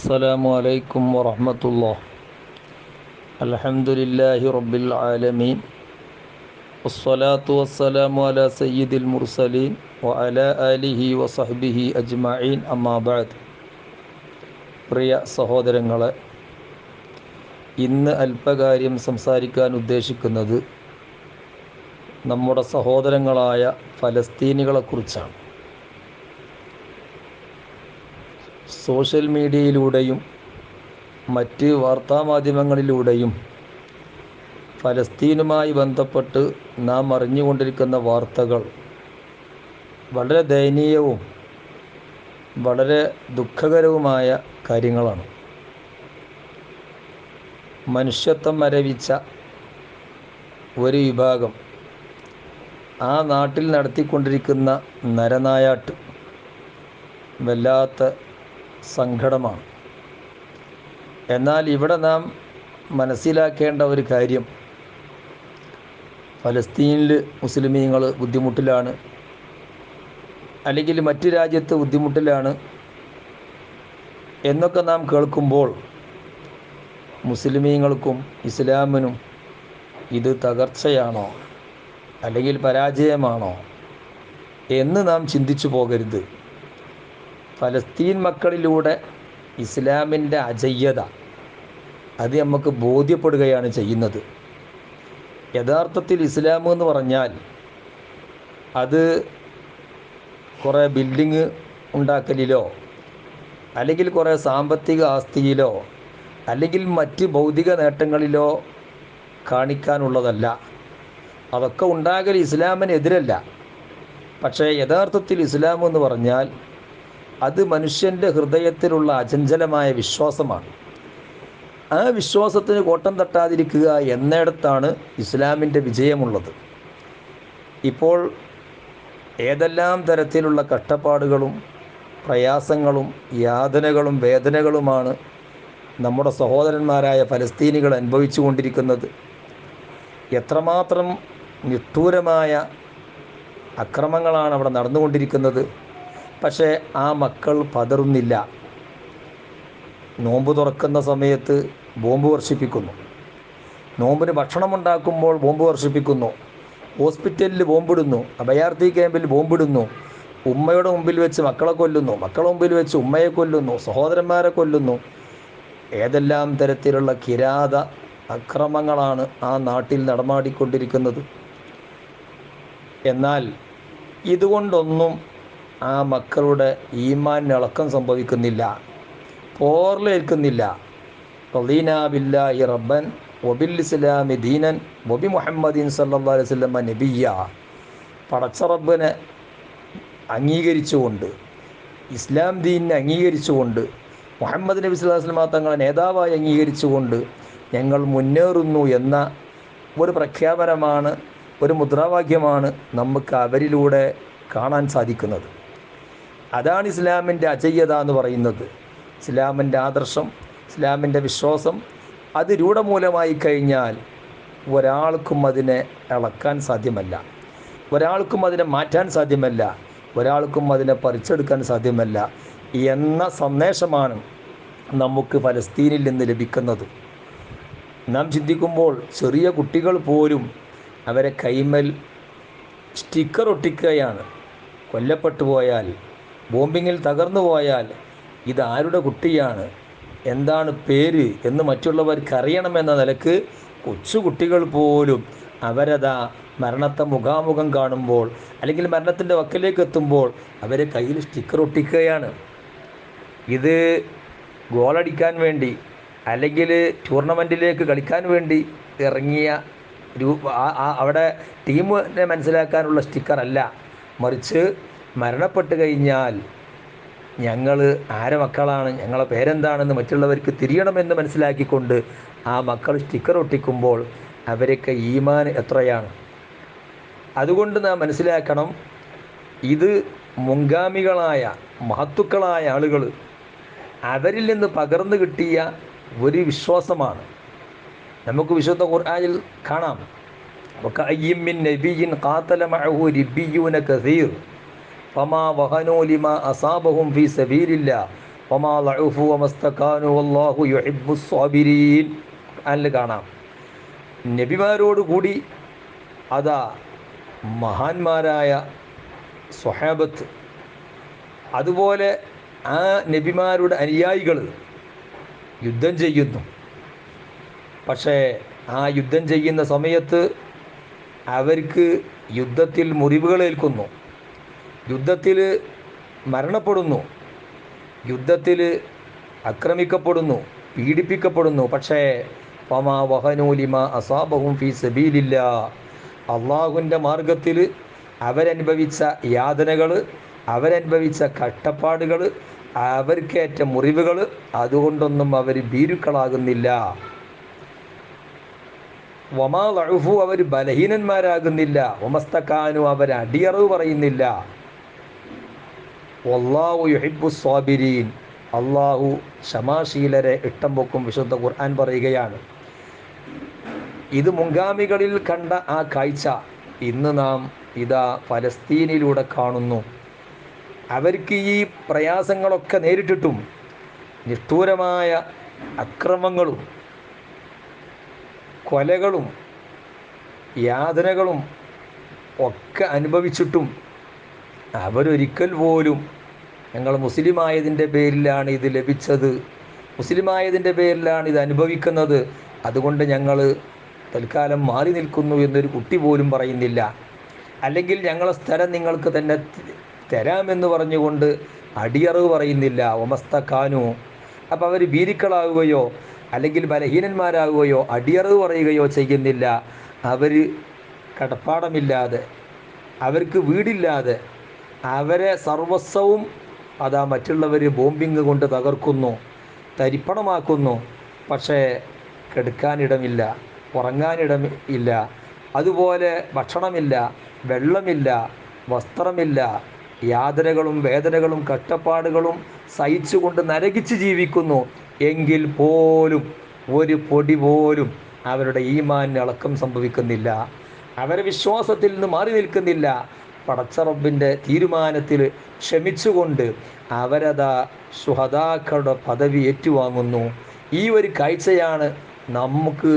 السلام عليكم ورحمة الله. الحمد لله رب العالمين والصلاة والسلام على سيد المرسلين وعلى آله وصحبه أجمعين أما بعد. പ്രിയ സഹോദരങ്ങളെ, ഇന്ന് അല്പകാര്യം സംസാരിക്കാൻ ഉദ്ദേശിക്കുന്നത് നമ്മുടെ സഹോദരങ്ങളായ ഫലസ്തീനികളെക്കുറിച്ചാണ്. സോഷ്യൽ മീഡിയയിലൂടെയും മറ്റ് വാർത്താമാധ്യമങ്ങളിലൂടെയും ഫലസ്തീനുമായി ബന്ധപ്പെട്ട് നാം അറിഞ്ഞുകൊണ്ടിരിക്കുന്ന വാർത്തകൾ വളരെ ദയനീയവും വളരെ ദുഃഖകരവുമായ കാര്യങ്ങളാണ്. മനുഷ്യത്വം മരവിച്ച ഒരു വിഭാഗം ആ നാട്ടിൽ നടത്തിക്കൊണ്ടിരിക്കുന്ന നരനായാട്ട് വല്ലാത്ത സങ്കടമാണ്. എന്നാൽ ഇവിടെ നാം മനസ്സിലാക്കേണ്ട ഒരു കാര്യം, ഫലസ്തീനിൽ മുസ്ലിമീങ്ങൾ ബുദ്ധിമുട്ടിലാണ്, അല്ലെങ്കിൽ മറ്റ് രാജ്യത്ത് ബുദ്ധിമുട്ടിലാണ് എന്നൊക്കെ നാം കേൾക്കുമ്പോൾ മുസ്ലിമീങ്ങൾക്കും ഇസ്ലാമിനും ഇത് തകർച്ചയാണോ അല്ലെങ്കിൽ പരാജയമാണോ എന്ന് നാം ചിന്തിച്ചു പോകരുത്. ഫലസ്തീൻ മക്കളിലൂടെ ഇസ്ലാമിൻ്റെ അജയ്യത അത് നമുക്ക് ബോധ്യപ്പെടുകയാണ് ചെയ്യുന്നത്. യഥാർത്ഥത്തിൽ ഇസ്ലാം എന്ന് പറഞ്ഞാൽ അത് കുറേ ബിൽഡിങ് ഉണ്ടാക്കലിലോ അല്ലെങ്കിൽ കുറേ സാമ്പത്തിക ആസ്തിയിലോ അല്ലെങ്കിൽ മറ്റ് ഭൗതിക നേട്ടങ്ങളിലോ കാണിക്കാനുള്ളതല്ല. അതൊക്കെ ഉണ്ടാകൽ ഇസ്ലാമിനെതിരല്ല. പക്ഷേ യഥാർത്ഥത്തിൽ ഇസ്ലാം എന്ന് പറഞ്ഞാൽ അത് മനുഷ്യൻ്റെ ഹൃദയത്തിലുള്ള അചഞ്ചലമായ വിശ്വാസമാണ്. ആ വിശ്വാസത്തിന് കോട്ടം തട്ടാതിരിക്കുക എന്നിടത്താണ് ഇസ്ലാമിൻ്റെ വിജയമുള്ളത്. ഇപ്പോൾ ഏതെല്ലാം തരത്തിലുള്ള കഷ്ടപ്പാടുകളും പ്രയാസങ്ങളും യാതനകളും വേദനകളുമാണ് നമ്മുടെ സഹോദരന്മാരായ ഫലസ്തീനികൾ അനുഭവിച്ചു കൊണ്ടിരിക്കുന്നത്. എത്രമാത്രം നിഷ്ഠൂരമായ അക്രമങ്ങളാണ് അവിടെ നടന്നുകൊണ്ടിരിക്കുന്നത്. പക്ഷേ ആ മക്കൾ പതറുന്നില്ല. നോമ്പ് തുറക്കുന്ന സമയത്ത് ബോംബ് വർഷിപ്പിക്കുന്നു, നോമ്പിന് ഭക്ഷണമുണ്ടാക്കുമ്പോൾ ബോംബ് വർഷിപ്പിക്കുന്നു, ഹോസ്പിറ്റലിൽ ബോംബിടുന്നു, അഭയാർത്ഥി ക്യാമ്പിൽ ബോംബിടുന്നു, ഉമ്മയുടെ മുമ്പിൽ വെച്ച് മക്കളെ കൊല്ലുന്നു, മക്കളുടെ മുമ്പിൽ വെച്ച് ഉമ്മയെ കൊല്ലുന്നു, സഹോദരന്മാരെ കൊല്ലുന്നു. ഏതെല്ലാം തരത്തിലുള്ള കിരാത അക്രമങ്ങളാണ് ആ നാട്ടിൽ നടമാടിക്കൊണ്ടിരിക്കുന്നത്. എന്നാൽ ഇതുകൊണ്ടൊന്നും ആ മക്കളുടെ ഈമാനിന് ഇളക്കം സംഭവിക്കുന്നില്ല, പോർലേൽക്കുന്നില്ല. റളീനാ ബില്ലാഹി റബ്ബൻ വബിൽ ഇസ്ലാമി ദീനൻ വബി മുഹമ്മദിൻ സല്ലല്ലാഹു അലൈഹി വസല്ലം നബിയ്യ. പടച്ച റബ്ബിനെ അംഗീകരിച്ചുകൊണ്ട്, ഇസ്ലാം ദീനിനെ അംഗീകരിച്ചുകൊണ്ട്, മുഹമ്മദ് നബി സല്ലല്ലാഹു അലൈഹി വസല്ലം തങ്ങളെ നേതാവായി അംഗീകരിച്ചുകൊണ്ട് ഞങ്ങൾ മുന്നേറുന്നു എന്ന ഒരു പ്രഖ്യാപനമാണ്, ഒരു മുദ്രാവാക്യമാണ് നമുക്ക് അവരിലൂടെ കാണാൻ സാധിക്കുന്നത്. അതാണ് ഇസ്ലാമിൻ്റെ അജയ്യത എന്ന് പറയുന്നത്. ഇസ്ലാമിൻ്റെ ആദർശം, ഇസ്ലാമിൻ്റെ വിശ്വാസം അത് രൂഢമൂലമായി കഴിഞ്ഞാൽ ഒരാൾക്കും അതിനെ ഇളക്കാൻ സാധ്യമല്ല, ഒരാൾക്കും അതിനെ മാറ്റാൻ സാധ്യമല്ല, ഒരാൾക്കും അതിനെ പറിച്ചെടുക്കാൻ സാധ്യമല്ല എന്ന സന്ദേശമാണ് നമുക്ക് ഫലസ്തീനിൽ നിന്ന് ലഭിക്കുന്നത്. നാം ചിന്തിക്കുമ്പോൾ ചെറിയ കുട്ടികൾ പോലും അവരെ കൈമൽ സ്റ്റിക്കർ ഒട്ടിക്കുകയാണ്. കൊല്ലപ്പെട്ടു പോയാൽ, ബോംബിങ്ങിൽ തകർന്നു പോയാൽ ഇതാരുടെ കുട്ടിയാണ്, എന്താണ് പേര് എന്ന് മറ്റുള്ളവർക്ക് അറിയണമെന്ന നിലക്ക് കൊച്ചു കുട്ടികൾ പോലും അവരതാ മരണത്തെ മുഖാമുഖം കാണുമ്പോൾ അല്ലെങ്കിൽ മരണത്തിൻ്റെ വക്കിലേക്ക് എത്തുമ്പോൾ അവരെ കയ്യിൽ സ്റ്റിക്കർ ഒട്ടിക്കുകയാണ്. ഇത് ഗോളടിക്കാൻ വേണ്ടി അല്ലെങ്കിൽ ടൂർണമെൻറ്റിലേക്ക് കളിക്കാൻ വേണ്ടി ഇറങ്ങിയ അവിടെ ടീമിനെ മനസ്സിലാക്കാനുള്ള സ്റ്റിക്കറല്ല, മറിച്ച് മരണപ്പെട്ട് കഴിഞ്ഞാൽ ഞങ്ങൾ ആരെ മക്കളാണ്, ഞങ്ങളെ പേരെന്താണെന്ന് മറ്റുള്ളവർക്ക് തിരിയണമെന്ന് മനസ്സിലാക്കിക്കൊണ്ട് ആ മക്കൾ സ്റ്റിക്കർ ഒട്ടിക്കുമ്പോൾ അവരൊക്കെ ഈമാൻ എത്രയാണ്. അതുകൊണ്ട് നാം മനസ്സിലാക്കണം, ഇത് മുൻഗാമികളായ മഹത്തുക്കളായ ആളുകൾ അവരിൽ നിന്ന് പകർന്നു കിട്ടിയ ഒരു വിശ്വാസമാണ്. നമുക്ക് വിശുദ്ധ ഖുർആനിൽ കാണാം, വകഅയ്യിൻ മിൻ നബിയ്യിൻ ഖാതല മഅഹു റിബ്ബിയ്യൂന കസീർ ഫമാ വഹനൂ ലിമാ അസാബഹും ഫീ സബീലില്ലാ വമാ ലഉഫു വമസ്തകാനു വല്ലാഹു യുഹിബ്ബുസ് സ്വാബിരീൻ. ഖുർആനിൽ കാണാം. നബിമാരോട് കൂടി അതാ മഹാന്മാരായ സ്വഹാബത്ത്, അതുപോലെ ആ നബിമാരുടെ അനുയായികൾ യുദ്ധം ചെയ്യുന്നു. പക്ഷേ ആ യുദ്ധം ചെയ്യുന്ന സമയത്ത് അവർക്ക് യുദ്ധത്തിൽ മുറിവുകളേൽക്കുന്നു, യുദ്ധത്തിൽ മരണപ്പെടുന്നു, യുദ്ധത്തിൽ ആക്രമിക്കപ്പെടുന്നു, പീഡിപ്പിക്കപ്പെടുന്നു. പക്ഷേ ഫമാ വഹനൂ ലിമാ അസാബഹും ഫീ സബീലില്ലാ, അള്ളാഹുവിൻ്റെ മാർഗത്തിൽ അവരനുഭവിച്ച യാതനകൾ, അവരനുഭവിച്ച കഷ്ടപ്പാടുകൾ, അവർക്കേറ്റ മുറിവുകൾ, അതുകൊണ്ടൊന്നും അവർ ഭീരുക്കളാകുന്നില്ല. വമാ ലഉഫു, അവർ ബലഹീനന്മാരാകുന്നില്ല. വമസ്തകാനു, അവർ അടിയറവ് പറയുന്നില്ല. വല്ലാഹു യുഹിബ്ബുസ് സ്വാബിരീൻ, അള്ളാഹു ക്ഷമാശീലരെ ഇഷ്ടം പൊക്കും. വിശുദ്ധ ഖുർആൻ പറയുകയാണ്. ഇത് മുൻഗാമികളിൽ കണ്ട ആ കാഴ്ച ഇന്ന് നാം ഇതാ ഫലസ്തീനിലൂടെ കാണുന്നു. അവർക്ക് ഈ പ്രയാസങ്ങളൊക്കെ നേരിട്ടിട്ടും നിഷ്ഠൂരമായ അക്രമങ്ങളും കൊലകളും യാതനകളും ഒക്കെ അനുഭവിച്ചിട്ടും അവരൊരിക്കൽ പോലും ഞങ്ങൾ മുസ്ലിമായതിൻ്റെ പേരിലാണ് ഇത് ലഭിച്ചത്, മുസ്ലിമായതിൻ്റെ പേരിലാണ് ഇത് അനുഭവിക്കുന്നത്, അതുകൊണ്ട് ഞങ്ങൾ തൽക്കാലം മാറി നിൽക്കുന്നു എന്നൊരു കുട്ടി പോലും പറയുന്നില്ല. അല്ലെങ്കിൽ ഞങ്ങളെ സ്ഥലം നിങ്ങൾക്ക് തന്നെ തരാമെന്ന് പറഞ്ഞുകൊണ്ട് അടിയറവ് പറയുന്നില്ല. ഒമസ്തഖാനു, അപ്പോൾ അവർ ഭീരുക്കളാവുകയോ അല്ലെങ്കിൽ ബലഹീനന്മാരാകുകയോ അടിയറവ് പറയുകയോ ചെയ്യുന്നില്ല. അവർ കടപ്പാടമില്ലാതെ, അവർക്ക് വീടില്ലാതെ, അവരെ സർവസ്വവും അതാ മറ്റുള്ളവർ ബോംബിങ് കൊണ്ട് തകർക്കുന്നു, തരിപ്പണമാക്കുന്നു. പക്ഷേ കെടുക്കാനിടമില്ല, ഉറങ്ങാനിടം ഇല്ല, അതുപോലെ ഭക്ഷണമില്ല, വെള്ളമില്ല, വസ്ത്രമില്ല, യാതനകളും വേദനകളും കഷ്ടപ്പാടുകളും സഹിച്ചുകൊണ്ട് നരകിച്ച് ജീവിക്കുന്നു. എങ്കിൽ പോലും ഒരു പൊടി പോലും അവരുടെ ഈമാൻ ഇളക്കം സംഭവിക്കുന്നില്ല, അവരെ വിശ്വാസത്തിൽ നിന്ന് മാറി നിൽക്കുന്നില്ല. പടച്ച റബ്ബിൻ്റെ തീരുമാനത്തിൽ ക്ഷമിച്ചുകൊണ്ട് അവരതാ ശുഹദാക്കളുടെ പദവി ഏറ്റുവാങ്ങുന്നു. ഈ ഒരു കാഴ്ചയാണ് നമുക്ക്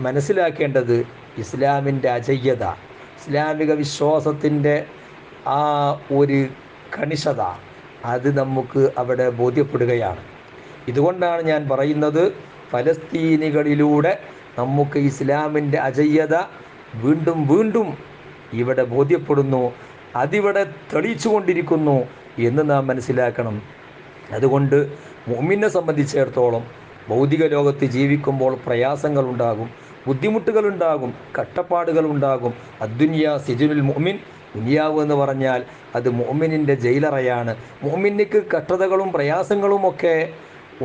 മനസ്സിലാക്കേണ്ടത്. ഇസ്ലാമിൻ്റെ അജയ്യത, ഇസ്ലാമിക വിശ്വാസത്തിൻ്റെ ആ ഒരു കണിശത, അത് നമുക്ക് അവിടെ ബോധ്യപ്പെടുകയാണ്. ഇതുകൊണ്ടാണ് ഞാൻ പറയുന്നത്, ഫലസ്തീനികളിലൂടെ നമുക്ക് ഇസ്ലാമിൻ്റെ അജയ്യത വീണ്ടും വീണ്ടും ഇവിടെ ബോധ്യപ്പെടുന്നു, അതിവിടെ തെളിയിച്ചു കൊണ്ടിരിക്കുന്നു എന്ന് നാം മനസ്സിലാക്കണം. അതുകൊണ്ട് മുഅ്മിനെ സംബന്ധിച്ചിടത്തോളം ഭൗതിക ലോകത്ത് ജീവിക്കുമ്പോൾ പ്രയാസങ്ങളുണ്ടാകും, ബുദ്ധിമുട്ടുകളുണ്ടാകും, കഷ്ടപ്പാടുകളുണ്ടാകും. അദ്ദുനിയ സിജുനുൽ മുഅ്മിൻ, ദുനിയാവ് എന്ന് പറഞ്ഞാൽ അത് മുഅ്മിനിൻ്റെ ജയിലറയാണ്. മുഅ്മിനിക്ക് കഷ്ടതകളും പ്രയാസങ്ങളും ഒക്കെ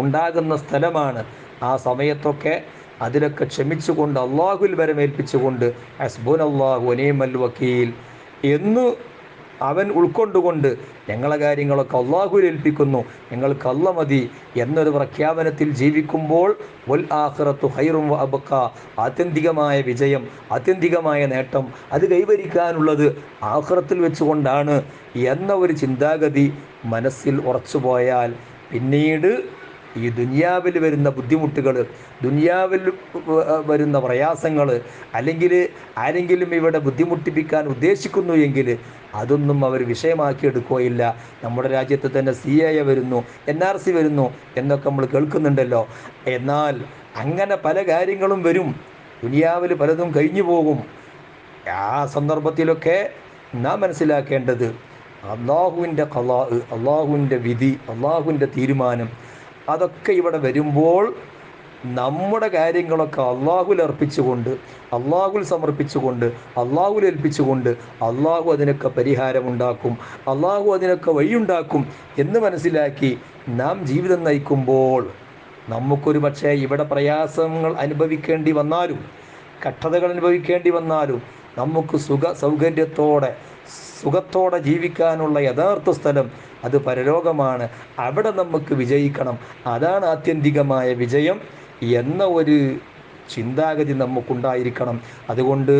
ഉണ്ടാകുന്ന സ്ഥലമാണ്. ആ സമയത്തൊക്കെ അതിലൊക്കെ ക്ഷമിച്ചുകൊണ്ട് അള്ളാഹുവിൽ വരമേൽപ്പിച്ചുകൊണ്ട് ഹസ്ബുനല്ലാഹു വനിഅമൽ വക്കീൽ എന്ന് അവൻ ഉൾക്കൊണ്ടുകൊണ്ട് ഞങ്ങളെ കാര്യങ്ങളൊക്കെ അള്ളാഹുവിൽ ഏൽപ്പിക്കുന്നു, ഞങ്ങൾക്ക് അല്ല മതി എന്നൊരു പ്രഖ്യാപനത്തിൽ ജീവിക്കുമ്പോൾ വൽ ആഖിറത്തു ഖൈറും വ അബ്ഖ, ആത്യന്തികമായ വിജയം, ആത്യന്തികമായ നേട്ടം അത് കൈവരിക്കാനുള്ളത് ആഖിറത്തിൽ വെച്ചുകൊണ്ടാണ് എന്ന ഒരു ചിന്താഗതി മനസ്സിൽ ഉറച്ചുപോയാൽ പിന്നീട് ഈ ദുനിയാവിൽ വരുന്ന ബുദ്ധിമുട്ടുകൾ, ദുനിയാവിൽ വരുന്ന പ്രയാസങ്ങൾ, അല്ലെങ്കിൽ ആരെങ്കിലും ഇവിടെ ബുദ്ധിമുട്ടിപ്പിക്കാൻ ഉദ്ദേശിക്കുന്നു എങ്കിൽ അതൊന്നും അവർ വിഷയമാക്കിയെടുക്കുകയില്ല. നമ്മുടെ രാജ്യത്ത് തന്നെ CAA വരുന്നു, NRC വരുന്നു എന്നൊക്കെ നമ്മൾ കേൾക്കുന്നുണ്ടല്ലോ. എന്നാൽ അങ്ങനെ പല കാര്യങ്ങളും വരും, ദുനിയാവിൽ പലതും കഴിഞ്ഞു പോകും. ആ സന്ദർഭത്തിലൊക്കെ നാം മനസ്സിലാക്കേണ്ടത് അള്ളാഹുവിൻ്റെ ഖളാ, അള്ളാഹുവിൻ്റെ വിധി, അള്ളാഹുവിൻ്റെ തീരുമാനം അതൊക്കെ ഇവിടെ വരുമ്പോൾ നമ്മുടെ കാര്യങ്ങളൊക്കെ അള്ളാഹുവിൽ അർപ്പിച്ചുകൊണ്ട്, അള്ളാഹുവിൽ സമർപ്പിച്ചുകൊണ്ട്, അള്ളാഹുവിൽ ഏൽപ്പിച്ചുകൊണ്ട് അള്ളാഹു അതിനൊക്കെ പരിഹാരമുണ്ടാക്കും, അള്ളാഹു അതിനൊക്കെ വഴിയുണ്ടാക്കും എന്ന് മനസ്സിലാക്കി നാം ജീവിതം നയിക്കുമ്പോൾ നമുക്കൊരു പക്ഷേ ഇവിടെ പ്രയാസങ്ങൾ അനുഭവിക്കേണ്ടി വന്നാലും, കഷ്ടതകൾ അനുഭവിക്കേണ്ടി വന്നാലും നമുക്ക് സുഖത്തോടെ ജീവിക്കാനുള്ള യഥാർത്ഥ സ്ഥലം അത് പരലോകമാണ്. അവിടെ നമുക്ക് വിജയിക്കണം, അതാണ് ആത്യന്തികമായ വിജയം എന്ന ഒരു ചിന്താഗതി നമുക്കുണ്ടായിരിക്കണം. അതുകൊണ്ട്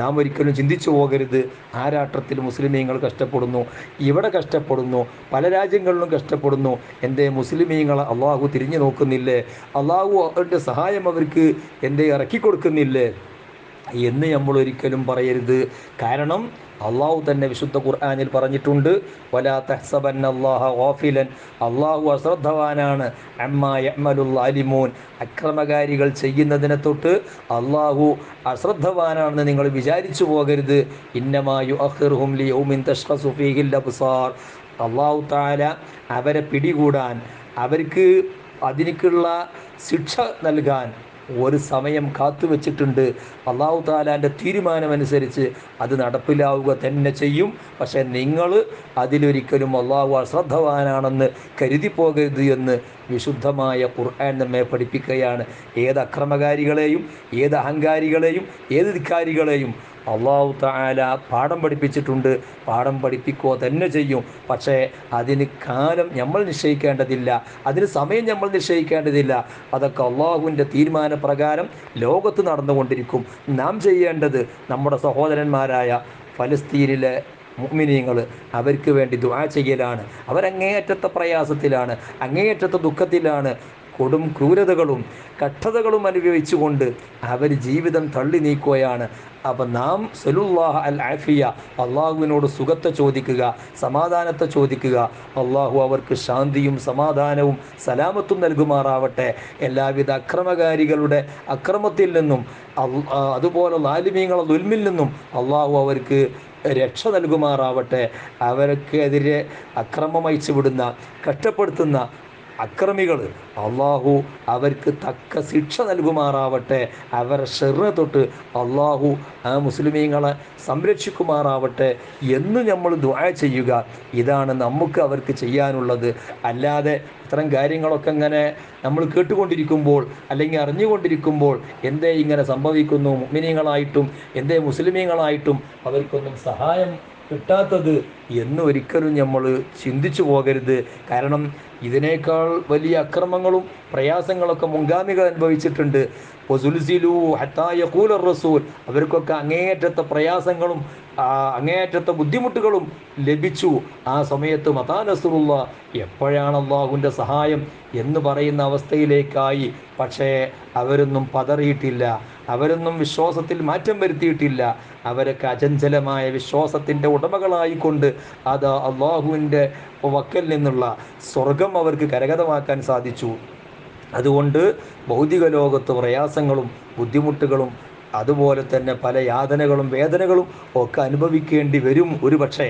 നാം ഒരിക്കലും ചിന്തിച്ചു പോകരുത്, ആ രാഷ്ട്രത്തിൽ മുസ്ലിമീങ്ങൾ കഷ്ടപ്പെടുന്നു, ഇവിടെ കഷ്ടപ്പെടുന്നു, പല രാജ്യങ്ങളിലും കഷ്ടപ്പെടുന്നു, എൻ്റെ മുസ്ലിമീങ്ങൾ അള്ളാഹു തിരിഞ്ഞു നോക്കുന്നില്ലേ, അള്ളാഹു അവരുടെ സഹായം അവർക്ക് എന്തേ ഇറക്കി കൊടുക്കുന്നില്ലേ എന്ന് നമ്മൾ ഒരിക്കലും പറയരുത്. കാരണം അള്ളാഹു തന്നെ വിശുദ്ധ ഖുർആനിൽ പറഞ്ഞിട്ടുണ്ട്, വലാ തഹ്സബന്നല്ലാഹ ഗാഫിലൻ, അള്ളാഹു അശ്രദ്ധവാനാണ്, അമ്മാ യഅ്മലുൽ ആലിമൂൻ, അക്രമകാരികൾ ചെയ്യുന്നതിനെ തൊട്ട് അള്ളാഹു അശ്രദ്ധവാനാണെന്ന് നിങ്ങൾ വിചാരിച്ചു പോകരുത്. ഇന്നമാ യുഅഖിറുഹും ലിയൗമിൻ തശ്ഖസു ഫീഹിൽ അബ്സാർ, അള്ളാഹു തആല അവരെ പിടികൂടാൻ, അവർക്ക് അതിനുള്ള ശിക്ഷ നൽകാൻ ഒരു സമയം കാത്തുവെച്ചിട്ടുണ്ട്. അള്ളാഹു താലാൻ്റെ തീരുമാനമനുസരിച്ച് അത് നടപ്പിലാവുക തന്നെ ചെയ്യും. പക്ഷേ നിങ്ങൾ അതിലൊരിക്കലും അള്ളാഹു അശ്രദ്ധവാനാണെന്ന് കരുതി പോകരുത് എന്ന് വിശുദ്ധമായ ഖുർആൻ നമ്മെ പഠിപ്പിക്കുകയാണ്. ഏത് അക്രമകാരികളെയും, ഏത് അഹങ്കാരികളെയും, ഏത് ധിക്കാരികളെയും അള്ളാഹു തആല പാഠം പഠിപ്പിച്ചിട്ടുണ്ട്, പാഠം പഠിപ്പിക്കുക തന്നെ ചെയ്യും. പക്ഷേ അതിന് കാലം നമ്മൾ നിശ്ചയിക്കേണ്ടതില്ല, അതിന് സമയം നമ്മൾ നിശ്ചയിക്കേണ്ടതില്ല. അതൊക്കെ അള്ളാഹുവിൻ്റെ തീരുമാനപ്രകാരം ലോകത്ത് നടന്നുകൊണ്ടിരിക്കും. നാം ചെയ്യേണ്ടത് നമ്മുടെ സഹോദരന്മാരായ ഫലസ്തീനിലെ മുഅ്മിനീങ്ങൾ, അവർക്ക് വേണ്ടി ദുആ ചെയ്യലാണ്. അവരങ്ങേയറ്റത്തെ പ്രയാസത്തിലാണ്, അങ്ങേയറ്റത്തെ ദുഃഖത്തിലാണ്, കൊടും ക്രൂരതകളും കഠിനതകളും അനുഭവിച്ചുകൊണ്ട് അവർ ജീവിതം തള്ളി നീക്കുകയാണ്. അപ്പം നാം സലുല്ലാഹ അൽ ആഫിയ, അള്ളാഹുവിനോട് സുഖത്തെ ചോദിക്കുക, സമാധാനത്തെ ചോദിക്കുക. അള്ളാഹു അവർക്ക് ശാന്തിയും സമാധാനവും സലാമത്തും നൽകുമാറാവട്ടെ. എല്ലാവിധ അക്രമകാരികളുടെ അക്രമത്തിൽ നിന്നും അതുപോലെ ലാലിമീങ്ങളുടെ ദുൽമിൽ നിന്നും അള്ളാഹു അവർക്ക് രക്ഷ നൽകുമാറാവട്ടെ. അവർക്കെതിരെ അക്രമം അയച്ചു വിടുന്ന, കഷ്ടപ്പെടുത്തുന്ന അക്രമികൾ അള്ളാഹു അവർക്ക് തക്ക ശിക്ഷ നൽകുമാറാവട്ടെ. അവരുടെ ഷെറിനെ തൊട്ട് അള്ളാഹു ആ മുസ്ലിമീങ്ങളെ സംരക്ഷിക്കുമാറാവട്ടെ എന്ന് നമ്മൾ ദുആ ചെയ്യുക. ഇതാണ് നമുക്ക് അവർക്ക് ചെയ്യാനുള്ളത്. അല്ലാതെ ഇത്തരം കാര്യങ്ങളൊക്കെ ഇങ്ങനെ നമ്മൾ കേട്ടുകൊണ്ടിരിക്കുമ്പോൾ അല്ലെങ്കിൽ അറിഞ്ഞുകൊണ്ടിരിക്കുമ്പോൾ എന്തേ ഇങ്ങനെ സംഭവിക്കുന്നു, മുഅ്മിനീങ്ങളായിട്ടും എന്തേ മുസ്ലിമീങ്ങളായിട്ടും അവർക്കൊന്നും സഹായം കിട്ടാത്തത് എന്ന് ഒരിക്കലും നമ്മൾ ചിന്തിച്ചു പോകരുത്. കാരണം ഇതിനേക്കാൾ വലിയ അക്രമങ്ങളും പ്രയാസങ്ങളൊക്കെ മുൻഗാമികൾ അനുഭവിച്ചിട്ടുണ്ട്. വസുൽസിലു ഹത്താ യഖൂല റസൂൽ, അവർക്കൊക്കെ അങ്ങേയറ്റത്തെ പ്രയാസങ്ങളും അങ്ങേയറ്റത്തെ ബുദ്ധിമുട്ടുകളും ലഭിച്ചു. ആ സമയത്ത് മതാ നസ്റുള്ള, എപ്പോഴാണ് അള്ളാഹുവിൻ്റെ സഹായം എന്ന് പറയുന്ന അവസ്ഥയിലേക്കായി. പക്ഷേ അവരൊന്നും പതറിയിട്ടില്ല, അവരൊന്നും വിശ്വാസത്തിൽ മാറ്റം വരുത്തിയിട്ടില്ല. അവരൊക്കെ അചഞ്ചലമായ വിശ്വാസത്തിൻ്റെ ഉടമകളായിക്കൊണ്ട് അത് അള്ളാഹുവിൻ്റെ വക്കൽ നിന്നുള്ള സ്വർഗം അവർക്ക് കരഗതമാക്കാൻ സാധിച്ചു. അതുകൊണ്ട് ഭൗതിക ലോകത്ത് പ്രയാസങ്ങളും ബുദ്ധിമുട്ടുകളും അതുപോലെ തന്നെ പല യാതനകളും വേദനകളും ഒക്കെ അനുഭവിക്കേണ്ടി വരും പക്ഷേ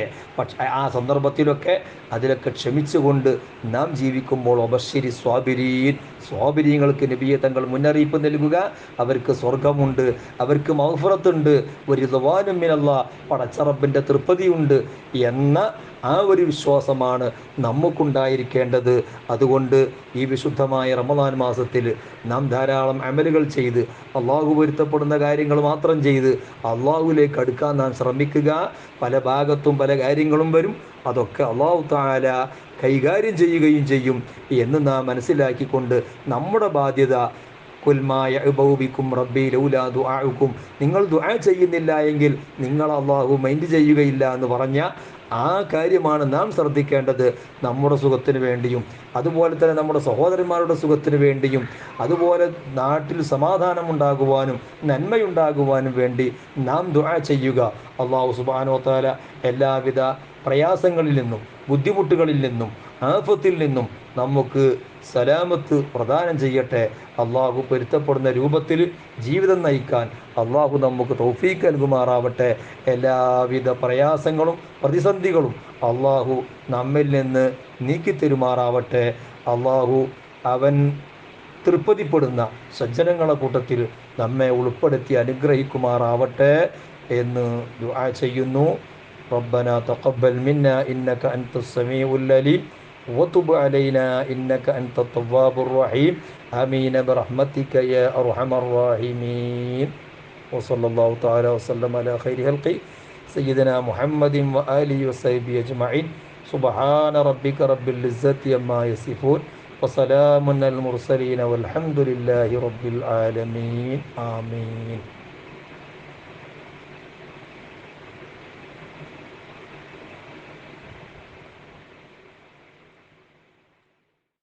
ആ സന്ദർഭത്തിലൊക്കെ അതിലൊക്കെ ക്ഷമിച്ചുകൊണ്ട് നാം ജീവിക്കുമ്പോൾ ഒബശ്ശിരി സ്വാബിരീങ്ങൾക്ക് നബിയെ തങ്ങൾ മുന്നറിയിപ്പ് നൽകുക. അവർക്ക് സ്വർഗമുണ്ട്, അവർക്ക് മഗ്ഫിറത്തുണ്ട്, വരിദ്വാനും മിനല്ലാഹ്, പടച്ച റബ്ബിൻ്റെ തൃപ്തിയുണ്ട് എന്ന ആ ഒരു വിശ്വാസമാണ് നമുക്കുണ്ടായിരിക്കേണ്ടത്. അതുകൊണ്ട് ഈ വിശുദ്ധമായ റമദാൻ മാസത്തിൽ നാം ധാരാളം അമലുകൾ ചെയ്ത് അള്ളാഹു പൊരുത്തപ്പെടുന്ന കാര്യങ്ങൾ മാത്രം ചെയ്ത് അള്ളാഹുവിലേക്ക് അടുക്കാൻ നാം ശ്രമിക്കുക. പല ഭാഗത്തും പല കാര്യങ്ങളും വരും, അതൊക്കെ അള്ളാഹു തആല കൈകാര്യം ചെയ്യുകയും ചെയ്യും എന്ന് നാം മനസ്സിലാക്കിക്കൊണ്ട് നമ്മുടെ ബാധ്യത റബ്ബി ലൗലാ ദുആഉക്കും, നിങ്ങൾ ദുആ ചെയ്യുന്നില്ല എങ്കിൽ നിങ്ങൾ അള്ളാഹു മൈൻഡ് ചെയ്യുകയില്ല എന്ന് പറഞ്ഞ ആ കാര്യമാണ് നാം ശ്രദ്ധിക്കേണ്ടത്. നമ്മുടെ സുഖത്തിന് വേണ്ടിയും അതുപോലെ തന്നെ നമ്മുടെ സഹോദരന്മാരുടെ സുഖത്തിന് വേണ്ടിയും അതുപോലെ നാട്ടിൽ സമാധാനമുണ്ടാകുവാനും നന്മയുണ്ടാകുവാനും വേണ്ടി നാം ദുആ ചെയ്യുക. അല്ലാഹു സുബ്ഹാനഹു വ തആല എല്ലാവിധ പ്രയാസങ്ങളിൽ നിന്നും ബുദ്ധിമുട്ടുകളിൽ നിന്നും ആഫത്തിൽ നിന്നും നമുക്ക് സലാമത്ത് പ്രദാനം ചെയ്യട്ടെ. അള്ളാഹു പൊരുത്തപ്പെടുന്ന രൂപത്തിൽ ജീവിതം നയിക്കാൻ അള്ളാഹു നമുക്ക് തൗഫീഖ് നൽകുമാറാവട്ടെ. എല്ലാവിധ പ്രയാസങ്ങളും പ്രതിസന്ധികളും അള്ളാഹു നമ്മിൽ നിന്ന് നീക്കിത്തരുമാറാവട്ടെ. അള്ളാഹു അവൻ തൃപ്തിപ്പെടുന്ന സജ്ജനങ്ങളുടെ കൂട്ടത്തിൽ നമ്മെ ഉൾപ്പെടുത്തി അനുഗ്രഹിക്കുമാറാവട്ടെ എന്ന് ദുആ ചെയ്യുന്നു. റബ്ബനാ തഖബ്ബൽ മിന്നാ ഇന്നക അൻതസ് സമീഉൽ അലീം وتب علينا إنك أنت التواب الرحيم آمين برحمتك يا أرحم الراحمين وصلى الله تعالى وسلم على خير خلقه سيدنا محمد وآله وصحبه أجمعين سبحان ربك رب العزة عما يصفون വസലാമുൻ അൽ മുർസലീന വൽഹംദുലില്ലാഹി റബ്ബിൽ ആലമീൻ. ആമീൻ.